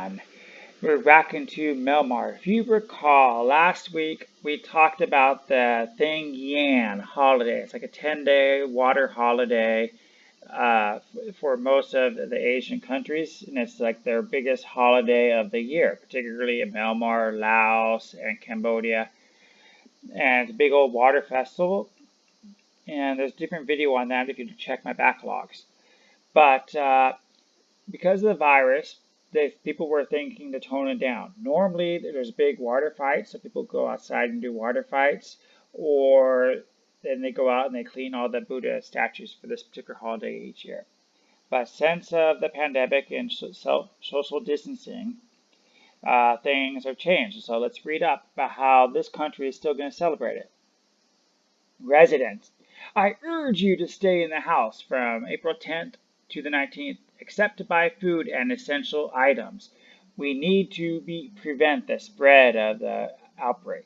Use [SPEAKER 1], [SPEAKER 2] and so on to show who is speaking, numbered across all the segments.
[SPEAKER 1] everyone. We're back into Myanmar. If you recall, last week we talked about the Thingyan Holiday. It's like a 10-day water holiday for most of the Asian countries, and it's like their biggest holiday of the year, particularly in Myanmar, Laos, and Cambodia. And it's a big old water festival, and there's a different video on that if you check my backlogs. But because of the virus, people were thinking to tone it down. Normally, there's big water fights, so people go outside and do water fights, or then they go out and they clean all the Buddha statues for this particular holiday each year. But since of the pandemic and social distancing, things have changed. So let's read up about how this country is still going to celebrate it. Residents, I urge you to stay in the house from April 10th to the 19th, except to buy food and essential items. We need to prevent the spread of the outbreak.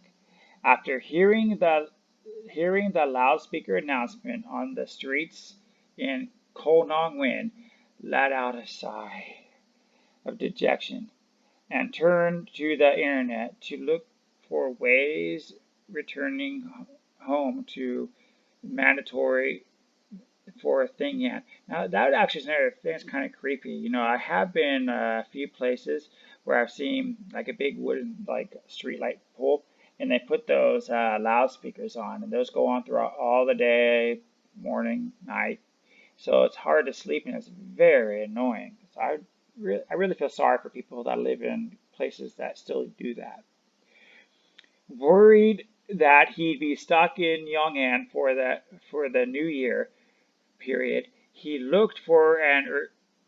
[SPEAKER 1] After hearing the loudspeaker announcement on the streets in Koh Nong Win, let out a sigh of dejection and turned to the internet to look for ways returning home to mandatory for Thingyan. Now that actually is another thing that's kind of creepy. You know, I have been a few places where I've seen like a big wooden street light pole, and they put those loudspeakers on, and those go on throughout all the day, morning, night. So it's hard to sleep, and it's very annoying. So I really feel sorry for people that live in places that still do that. Worried that he'd be stuck in Yong'an for the New Year period, he looked for an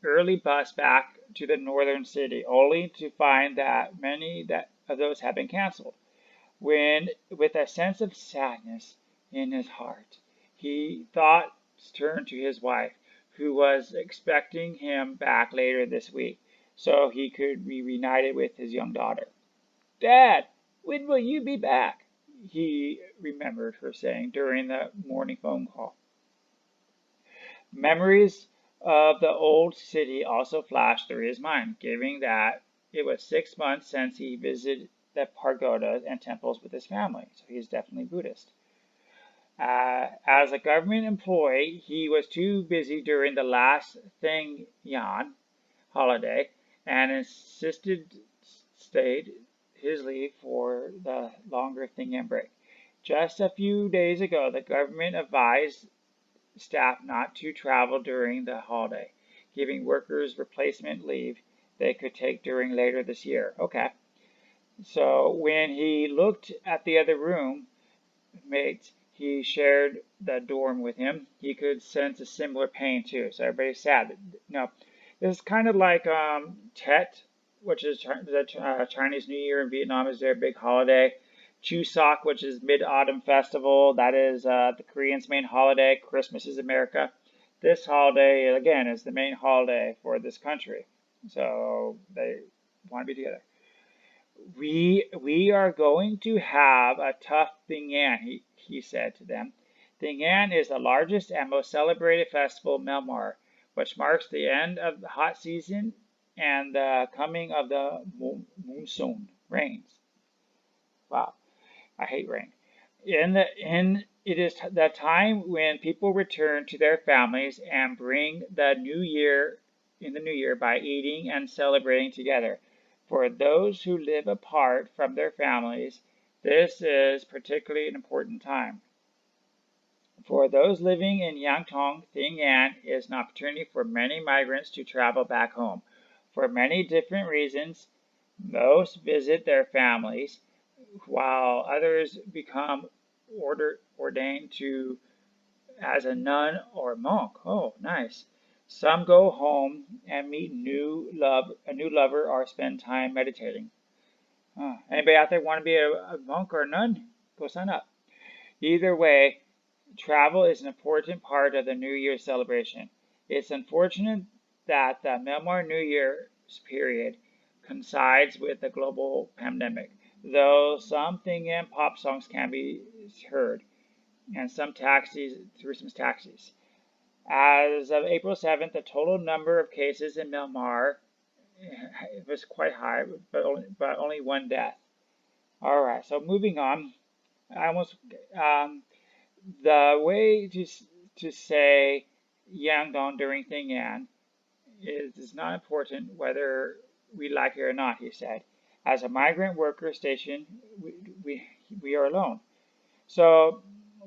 [SPEAKER 1] early bus back to the northern city, only to find that many of those had been canceled. When, with a sense of sadness in his heart, he turned to his wife, who was expecting him back later this week, so he could be reunited with his young daughter. "Dad, when will you be back?" he remembered her saying during the morning phone call. Memories of the old city also flashed through his mind, given that it was 6 months since he visited the pagodas and temples with his family, so he's definitely Buddhist. As a government employee, he was too busy during the last Thingyan holiday and stayed his leave for the longer Thingyan break. Just a few days ago, the government advised staff not to travel during the holiday, giving workers replacement leave they could take during later this year. Okay. So when he looked at the other roommates he shared the dorm with him, he could sense a similar pain too. So everybody's sad. No, this is kind of like Tet, which is the Chinese New Year in Vietnam, is their big holiday. Chuseok, which is Mid-Autumn Festival, that is the Koreans' main holiday. Christmas is America. This holiday, again, is the main holiday for this country. So they want to be together. We are going to have a tough Thingyan, he said to them. Thingyan is the largest and most celebrated festival in Myanmar, which marks the end of the hot season and the coming of the monsoon rains. Wow. I hate rain. It is the time when people return to their families and bring the new year by eating and celebrating together. For those who live apart from their families, this is particularly an important time. For those living in Yangtong, Thingyan is an opportunity for many migrants to travel back home. For many different reasons, most visit their families, while others become ordained as a nun or monk. Oh, nice. Some go home and meet a new lover or spend time meditating. Anybody out there want to be a monk or a nun? Go sign up. Either way, travel is an important part of the New Year's celebration. It's unfortunate that the Myanmar New Year's period coincides with the global pandemic, though some Thingyan pop songs can be heard, and some tourism taxis. As of April 7th, the total number of cases in Myanmar It was quite high, but only one death. All right, so moving on. I almost the way to say Yangdong during Thingyan is not important whether we like it or not, he said. As a migrant worker station, we, we, we are alone. So,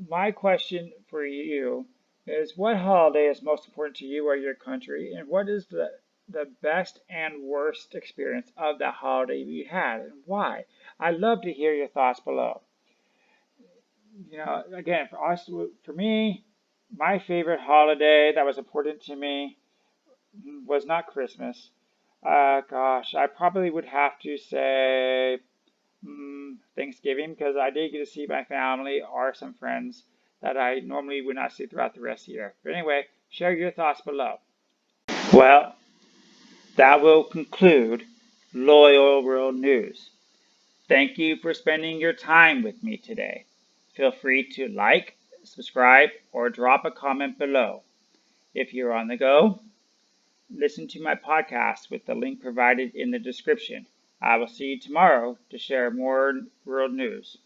[SPEAKER 1] my question for you is what holiday is most important to you or your country, and what is the best and worst experience of that holiday you had, and why? I'd love to hear your thoughts below. Again, for me, my favorite holiday that was important to me was not Christmas. Gosh, I probably would have to say Thanksgiving because I did get to see my family or some friends that I normally would not see throughout the rest of the year. But anyway, share your thoughts below. Well, that will conclude Loyal World News. Thank you for spending your time with me today. Feel free to like, subscribe, or drop a comment below. If you're on the go, listen to my podcast with the link provided in the description. I will see you tomorrow to share more world news.